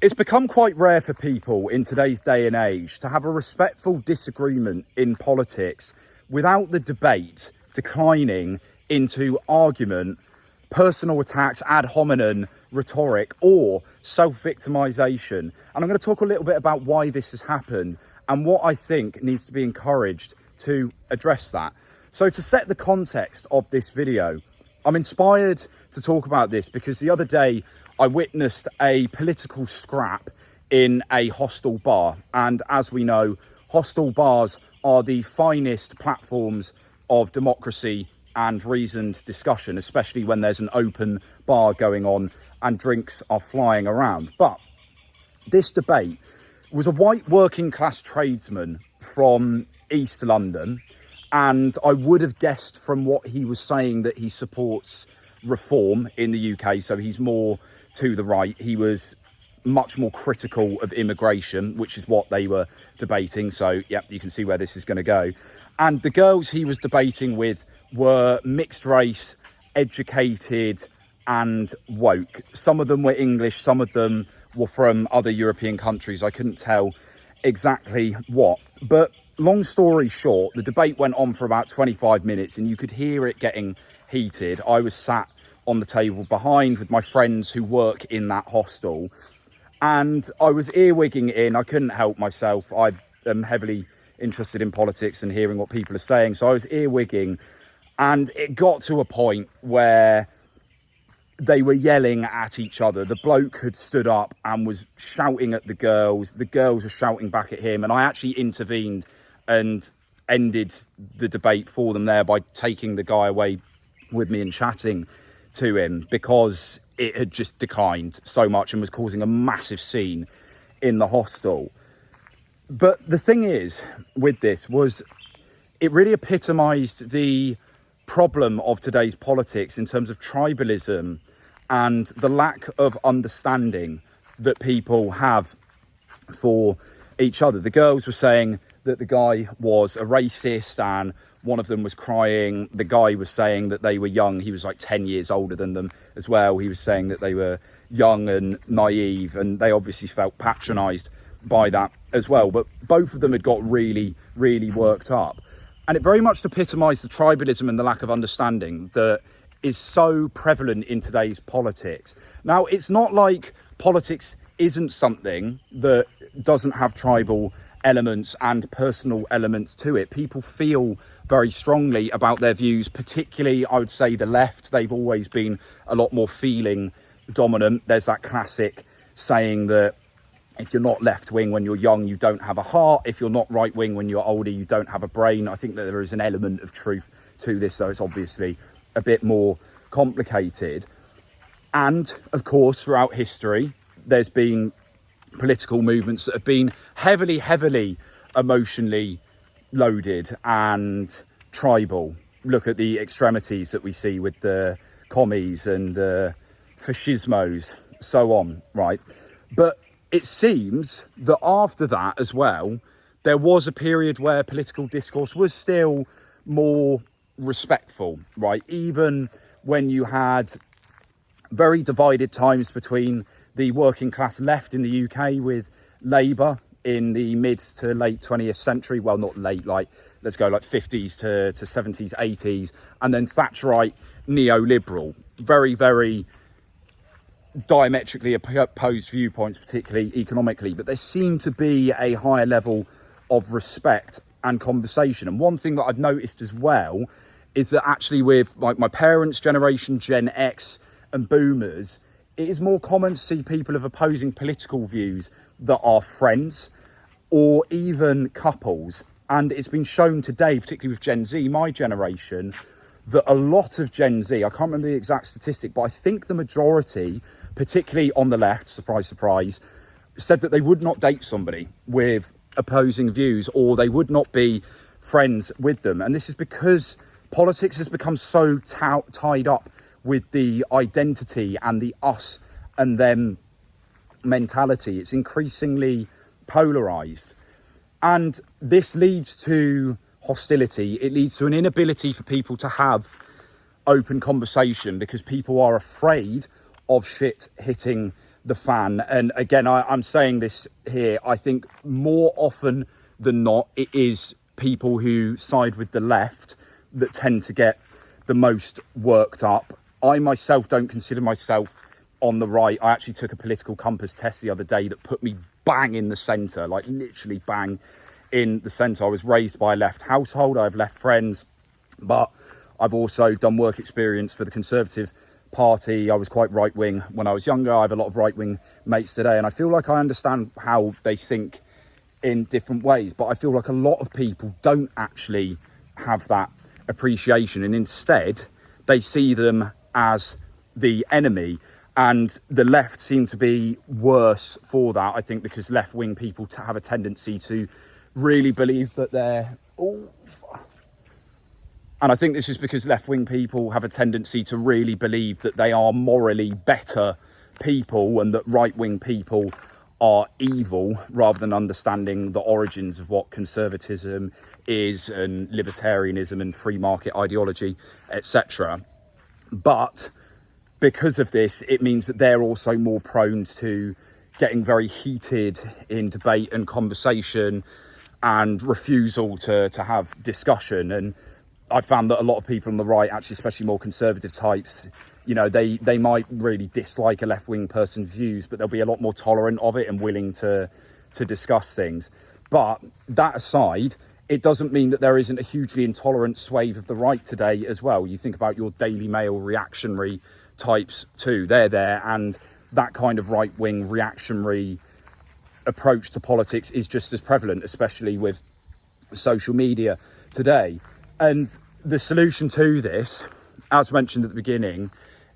It's become quite rare for people in today's day and age to have a respectful disagreement in politics without the debate declining into argument, personal attacks, ad hominem rhetoric, or self-victimization. And I'm going to talk a little bit about why this has happened and what I think needs to be encouraged to address that. So to set the context of this video, I'm inspired to talk about this because the other day I witnessed a political scrap in a hostel bar. And as we know, hostel bars are the finest platforms of democracy and reasoned discussion, especially when there's an open bar going on and drinks are flying around. But this debate was a white working class tradesman from East London. And I would have guessed from what he was saying that he supports reform in the UK. So he's more to the right. He was much more critical of immigration, which is what they were debating. So, yep, you can see where this is going to go. And the girls he was debating with were mixed race, educated and woke. Some of them were English, some of them were from other European countries. I couldn't tell exactly what. But long story short, the debate went on for about 25 minutes and you could hear it getting heated. I was sat on the table behind with my friends who work in that hostel, and I was earwigging in. I couldn't help myself. I am heavily interested in politics and hearing what people are saying, so I was earwigging, and it got to a point where they were yelling at each other. The bloke had stood up and was shouting at the girls were shouting back at him, and I actually intervened and ended the debate for them there by taking the guy away with me and chatting to him, because it had just declined so much and was causing a massive scene in the hostel. But the thing is with this was it really epitomized the problem of today's politics in terms of tribalism and the lack of understanding that people have for each other. The girls were saying that the guy was a racist, and one of them was crying. The guy was saying that they were young. He was like 10 years older than them as well. He was saying that they were young and naive, and they obviously felt patronised by that as well. But both of them had got really, really worked up. And it very much epitomised the tribalism and the lack of understanding that is so prevalent in today's politics. Now, it's not like politics isn't something that doesn't have tribal elements and personal elements to it. People feel very strongly about their views, particularly, I would say, the left. They've always been a lot more feeling dominant. There's that classic saying that if you're not left-wing when you're young, you don't have a heart. If you're not right-wing when you're older, you don't have a brain. I think that there is an element of truth to this, though it's obviously a bit more complicated. And, of course, throughout history, there's been political movements that have been heavily emotionally loaded and tribal. Look at the extremities that we see with the commies and the fascismos, so on, right? But it seems that after that as well, there was a period where political discourse was still more respectful, right? Even when you had very divided times between the working class left in the UK with Labour in the mid to late 20th century. Well, not late, like let's go like 50s to 70s, 80s. And then Thatcherite neoliberal, very, very diametrically opposed viewpoints, particularly economically. But there seemed to be a higher level of respect and conversation. And one thing that I've noticed as well is that actually with like my parents' generation, Gen X and boomers, it is more common to see people of opposing political views that are friends or even couples. And it's been shown today, particularly with Gen Z, my generation, that a lot of Gen Z, I can't remember the exact statistic, but I think the majority, particularly on the left, surprise, surprise, said that they would not date somebody with opposing views, or they would not be friends with them. And this is because politics has become so tied up with the identity and the us and them mentality. It's increasingly polarized. And this leads to hostility. It leads to an inability for people to have open conversation because people are afraid of shit hitting the fan. And again, I'm saying this here, I think more often than not, it is people who side with the left that tend to get the most worked up. I myself don't consider myself on the right. I actually took a political compass test the other day that put me bang in the centre, like literally bang in the centre. I was raised by a left household. I have left friends, but I've also done work experience for the Conservative Party. I was quite right-wing when I was younger. I have a lot of right-wing mates today, and I feel like I understand how they think in different ways, but I feel like a lot of people don't actually have that appreciation, and instead they see them as the enemy. And the left seem to be worse for that, I think, because left-wing people have a tendency to really believe that they're... And I think this is because left-wing people have a tendency to really believe that they are morally better people and that right-wing people are evil, rather than understanding the origins of what conservatism is and libertarianism and free market ideology, etc. But because of this, it means that they're also more prone to getting very heated in debate and conversation and refusal to have discussion. And I found that a lot of people on the right, actually, especially more conservative types, you know, they might really dislike a left-wing person's views, but they'll be a lot more tolerant of it and willing to discuss things. But that aside, it doesn't mean that there isn't a hugely intolerant swathe of the right today as well. You think about your Daily Mail reactionary types too, they're there, and that kind of right-wing reactionary approach to politics is just as prevalent, especially with social media today. And the solution to this, as mentioned at the beginning,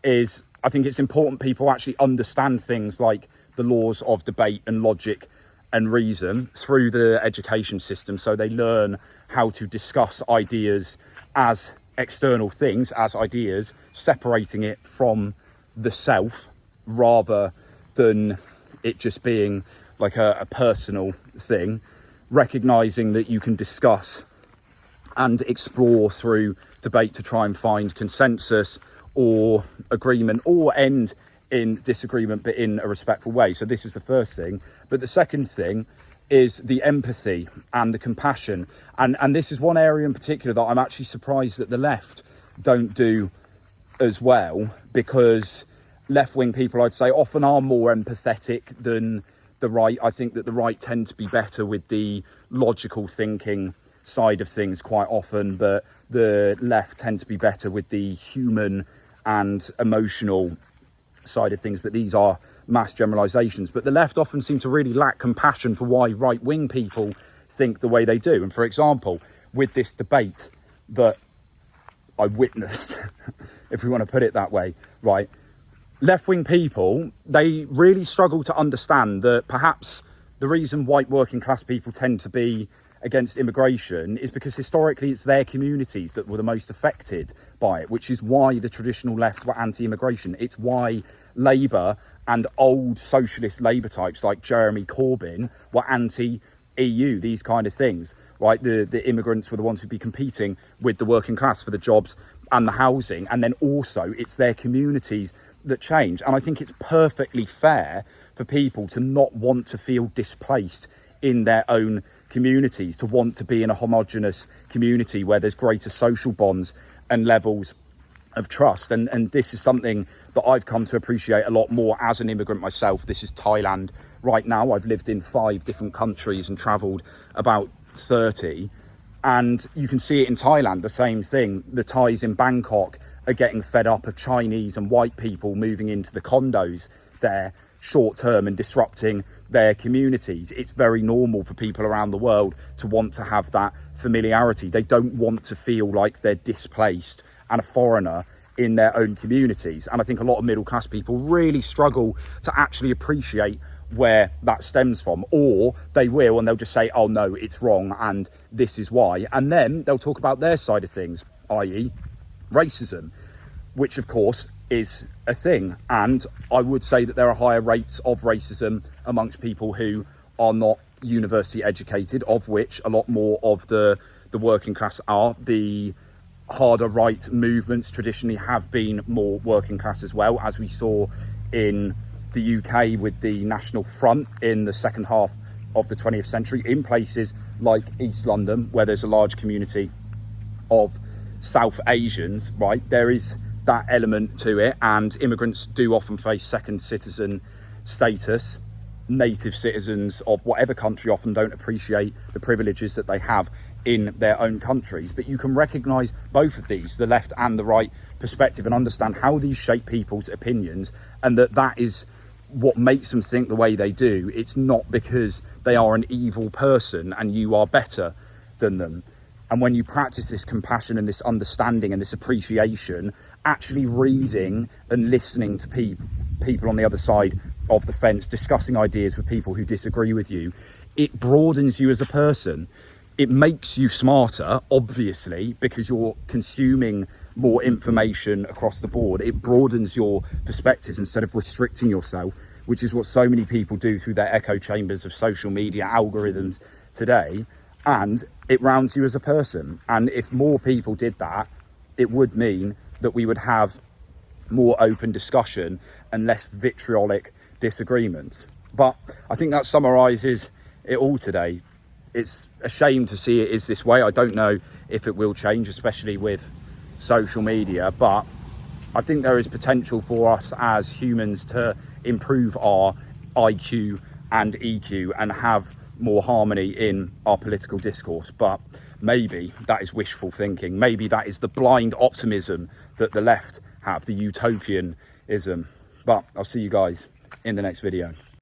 is I think it's important people actually understand things like the laws of debate and logic and reason through the education system, so they learn how to discuss ideas as external things, as ideas, separating it from the self rather than it just being like a personal thing, recognizing that you can discuss and explore through debate to try and find consensus or agreement, or end in disagreement but in a respectful way. So this is the first thing. But the second thing is the empathy and the compassion. And this is one area in particular that I'm actually surprised that the left don't do as well, because left-wing people, I'd say, often are more empathetic than the right. I think that the right tend to be better with the logical thinking side of things quite often, but the left tend to be better with the human and emotional side of things. But these are mass generalizations. But the left often seem to really lack compassion for why right-wing people think the way they do. And for example, with this debate that I witnessed, if we want to put it that way, right, left-wing people, they really struggle to understand that perhaps the reason white working class people tend to be against immigration is because historically it's their communities that were the most affected by it, which is why the traditional left were anti-immigration. It's why Labour and old socialist Labour types like Jeremy Corbyn were anti-EU, these kind of things, right? The immigrants were the ones who'd be competing with the working class for the jobs and the housing. And then also it's their communities that change. And I think it's perfectly fair for people to not want to feel displaced in their own communities, to want to be in a homogenous community where there's greater social bonds and levels of trust. And this is something that I've come to appreciate a lot more as an immigrant myself. This is Thailand right now. I've lived in 5 different countries and travelled about 30. And you can see it in Thailand, the same thing. The Thais in Bangkok are getting fed up of Chinese and white people moving into the condos there short term and disrupting their communities. It's very normal for people around the world to want to have that familiarity. They don't want to feel like they're displaced and a foreigner in their own communities. And I think a lot of middle class people really struggle to actually appreciate where that stems from, or they will and they'll just say, oh no, it's wrong and this is why, and then they'll talk about their side of things, i.e. racism, which of course is a thing. And I would say that there are higher rates of racism amongst people who are not university educated, of which a lot more of the working class are. The harder right movements traditionally have been more working class as well, as we saw in the UK with the National Front in the second half of the 20th century, in places like East London, where there's a large community of South Asians, right? There is that element to it, and immigrants do often face second citizen status. Native citizens of whatever country often don't appreciate the privileges that they have in their own countries. But you can recognise both of these, the left and the right perspective, and understand how these shape people's opinions, and that is what makes them think the way they do. It's not because they are an evil person and you are better than them. And when you practice this compassion and this understanding and this appreciation, actually reading and listening to people on the other side of the fence, discussing ideas with people who disagree with you, it broadens you as a person. It makes you smarter, obviously, because you're consuming more information across the board. It broadens your perspectives instead of restricting yourself, which is what so many people do through their echo chambers of social media algorithms today. And it rounds you as a person. And if more people did that, it would mean that we would have more open discussion and less vitriolic disagreements. But I think that summarises it all today. It's a shame to see it is this way. I don't know if it will change, especially with social media, but I think there is potential for us as humans to improve our IQ and EQ and have more harmony in our political discourse. But maybe that is wishful thinking. Maybe that is the blind optimism that the left have, the utopianism. But I'll see you guys in the next video.